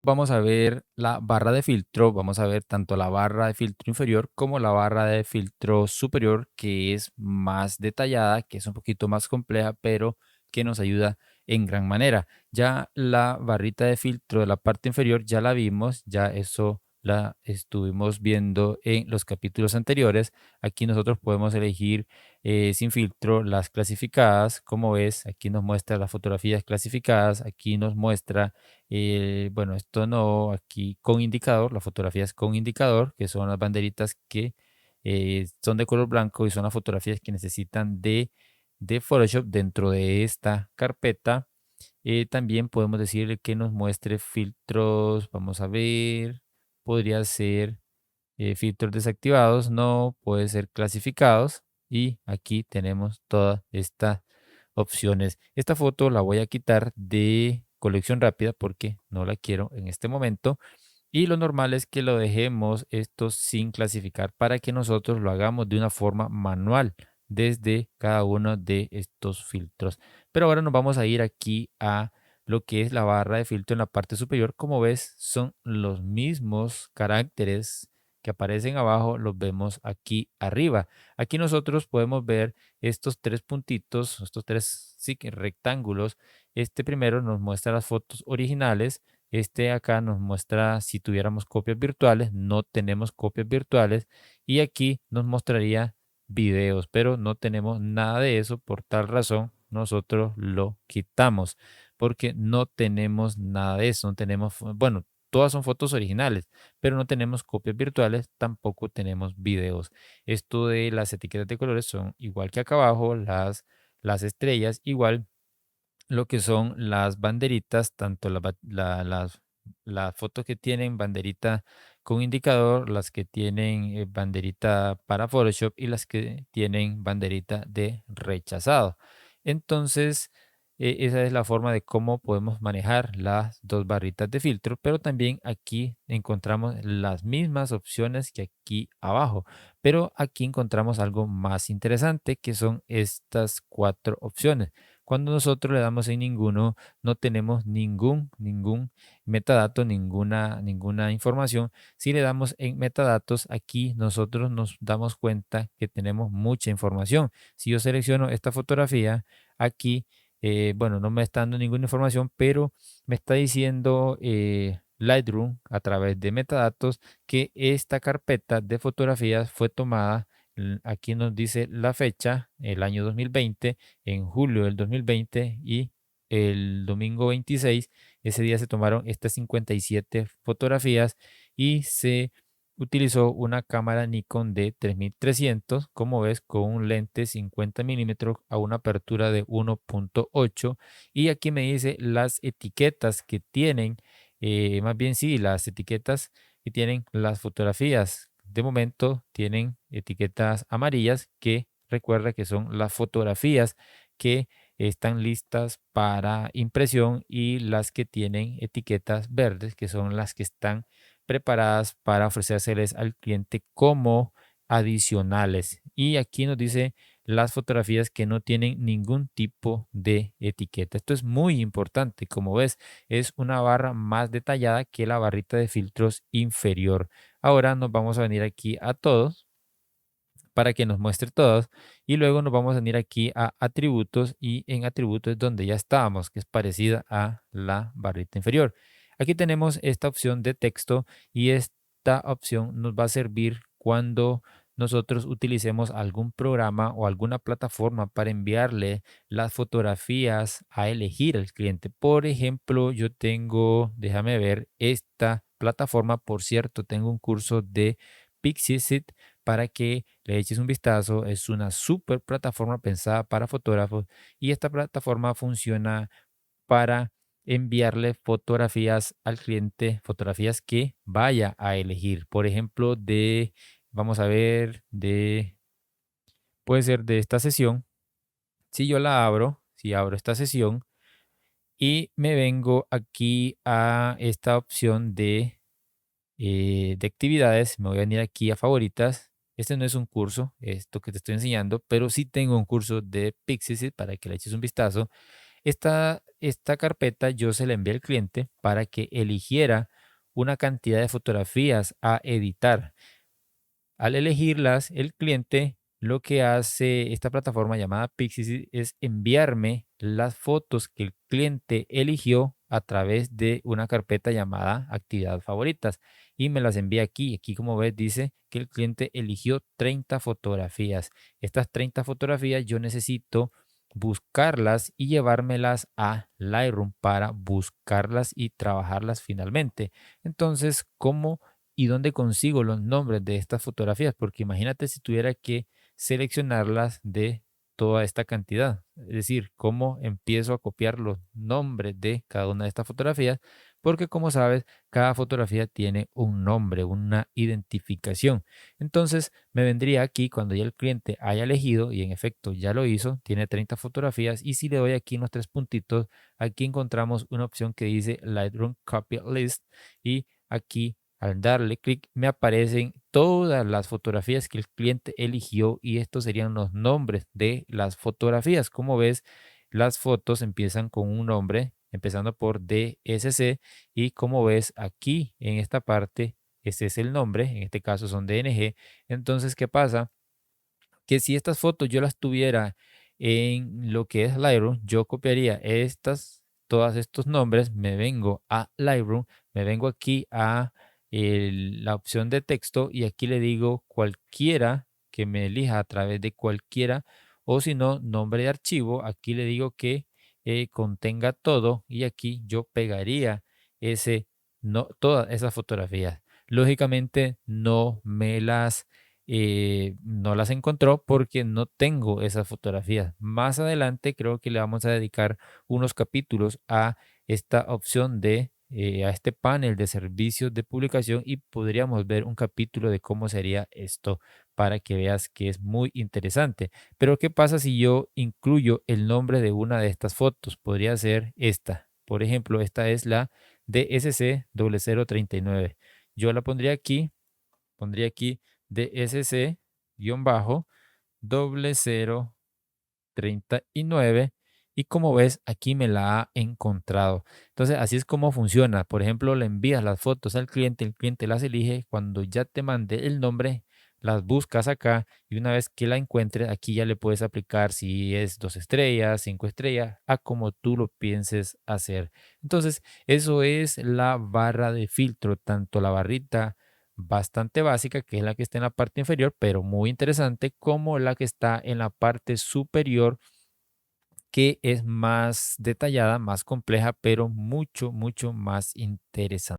Vamos a ver la barra de filtro, vamos a ver tanto la barra de filtro inferior como la barra de filtro superior, que es más detallada, que es un poquito más compleja, pero que nos ayuda en gran manera. Ya la barrita de filtro de la parte inferior ya la vimos, ya eso la estuvimos viendo en los capítulos anteriores. Aquí nosotros podemos elegir sin filtro las clasificadas. Como ves, aquí nos muestra las fotografías clasificadas, aquí nos muestra bueno, esto no, aquí con indicador, las fotografías con indicador, que son las banderitas que son de color blanco y son las fotografías que necesitan de Photoshop dentro de esta carpeta. También podemos decirle que nos muestre filtros, vamos a ver, podría ser filtros desactivados, no, puede ser clasificados y aquí tenemos todas estas opciones. Esta foto la voy a quitar de colección rápida porque no la quiero en este momento y lo normal es que lo dejemos esto sin clasificar para que nosotros lo hagamos de una forma manual desde cada uno de estos filtros. Pero ahora nos vamos a ir aquí a lo que es la barra de filtro en la parte superior. Como ves, son los mismos caracteres que aparecen abajo, los vemos aquí arriba. Aquí nosotros podemos ver estos tres puntitos, estos tres sí, que rectángulos. Este primero nos muestra las fotos originales, este acá nos muestra si tuviéramos copias virtuales, no tenemos copias virtuales y aquí nos mostraría videos, pero no tenemos nada de eso. Por tal razón, nosotros lo quitamos porque no tenemos nada de eso, no tenemos, bueno, todas son fotos originales, pero no tenemos copias virtuales, tampoco tenemos videos. Esto de las etiquetas de colores son igual que acá abajo, las estrellas, igual lo que son las banderitas, tanto las fotos que tienen banderita con indicador, las que tienen banderita para Photoshop y las que tienen banderita de rechazado. Entonces, esa es la forma de cómo podemos manejar las dos barritas de filtro, pero también aquí encontramos las mismas opciones que aquí abajo, pero aquí encontramos algo más interesante que son estas cuatro opciones. Cuando nosotros le damos en ninguno, no tenemos ningún metadato, ninguna información. Si le damos en metadatos, aquí nosotros nos damos cuenta que tenemos mucha información. Si yo selecciono esta fotografía, aquí, bueno, no me está dando ninguna información, pero me está diciendo Lightroom a través de metadatos que esta carpeta de fotografías fue tomada. Aquí nos dice la fecha, el año 2020 en julio del 2020 y el domingo 26, ese día se tomaron estas 57 fotografías y se utilizó una cámara Nikon d 3300, como ves, con un lente 50 milímetros a una apertura de 1.8. Y aquí me dice las etiquetas que tienen, más bien sí, las etiquetas que tienen las fotografías. De momento tienen etiquetas amarillas que recuerda que son las fotografías que están listas para impresión y las que tienen etiquetas verdes, que son las que están preparadas para ofrecérseles al cliente como adicionales. Y aquí nos dice las fotografías que no tienen ningún tipo de etiqueta. Esto es muy importante. Como ves, es una barra más detallada que la barrita de filtros inferior. Ahora nos vamos a venir aquí a todos para que nos muestre todos y luego nos vamos a venir aquí a atributos y en atributos es donde ya estábamos, que es parecida a la barrita inferior. Aquí tenemos esta opción de texto y esta opción nos va a servir cuando nosotros utilicemos algún programa o alguna plataforma para enviarle las fotografías a elegir al cliente. Por ejemplo, yo tengo, déjame ver, esta plataforma, por cierto, tengo un curso de Pixiesit para que le eches un vistazo. Es una super plataforma pensada para fotógrafos y esta plataforma funciona para enviarle fotografías al cliente, fotografías que vaya a elegir. Por ejemplo, vamos a ver, puede ser de esta sesión. Si yo la abro, si abro esta sesión y me vengo aquí a esta opción de actividades, me voy a venir aquí a favoritas. Este no es un curso, esto que te estoy enseñando, pero sí tengo un curso de Pixiesit para que le eches un vistazo. Esta carpeta yo se la envié al cliente para que eligiera una cantidad de fotografías a editar. Al elegirlas, el cliente lo que hace esta plataforma llamada Pixie es enviarme las fotos que el cliente eligió a través de una carpeta llamada actividad favoritas y me las envía aquí. Aquí, como ves, dice que el cliente eligió 30 fotografías. Estas 30 fotografías yo necesito buscarlas y llevármelas a Lightroom para buscarlas y trabajarlas finalmente. Entonces, ¿cómo y dónde consigo los nombres de estas fotografías? Porque imagínate si tuviera que seleccionarlas de toda esta cantidad. Es decir, cómo empiezo a copiar los nombres de cada una de estas fotografías, porque como sabes, cada fotografía tiene un nombre, una identificación. Entonces, me vendría aquí cuando ya el cliente haya elegido, y en efecto ya lo hizo, tiene 30 fotografías, y si le doy aquí en los tres puntitos, aquí encontramos una opción que dice Lightroom Copy List, y aquí al darle clic me aparecen todas las fotografías que el cliente eligió y estos serían los nombres de las fotografías. Como ves, las fotos empiezan con un nombre, empezando por DSC y como ves aquí en esta parte, ese es el nombre, en este caso son DNG. Entonces, ¿qué pasa? Que si estas fotos yo las tuviera en lo que es Lightroom, yo copiaría todos estos nombres, me vengo a Lightroom, me vengo aquí a la opción de texto y aquí le digo cualquiera que me elija a través de cualquiera o si no, nombre de archivo, aquí le digo que contenga todo y aquí yo pegaría no, todas esas fotografías. Lógicamente no las encontró porque no tengo esas fotografías. Más adelante creo que le vamos a dedicar unos capítulos a esta opción a este panel de servicios de publicación y podríamos ver un capítulo de cómo sería esto para que veas que es muy interesante. Pero ¿qué pasa si yo incluyo el nombre de una de estas fotos? Podría ser esta. Por ejemplo, esta es la DSC 0039. Yo la pondría aquí DSC guión bajo 0039 y como ves aquí me la ha encontrado. Entonces así es como funciona. Por ejemplo, le envías las fotos al cliente, el cliente las elige, cuando ya te mande el nombre, las buscas acá y una vez que la encuentres aquí ya le puedes aplicar si es 2 estrellas, 5 estrellas, a como tú lo pienses hacer. Entonces eso es la barra de filtro, tanto la barrita bastante básica, que es la que está en la parte inferior, pero muy interesante, como la que está en la parte superior, que es más detallada, más compleja, pero mucho, mucho más interesante.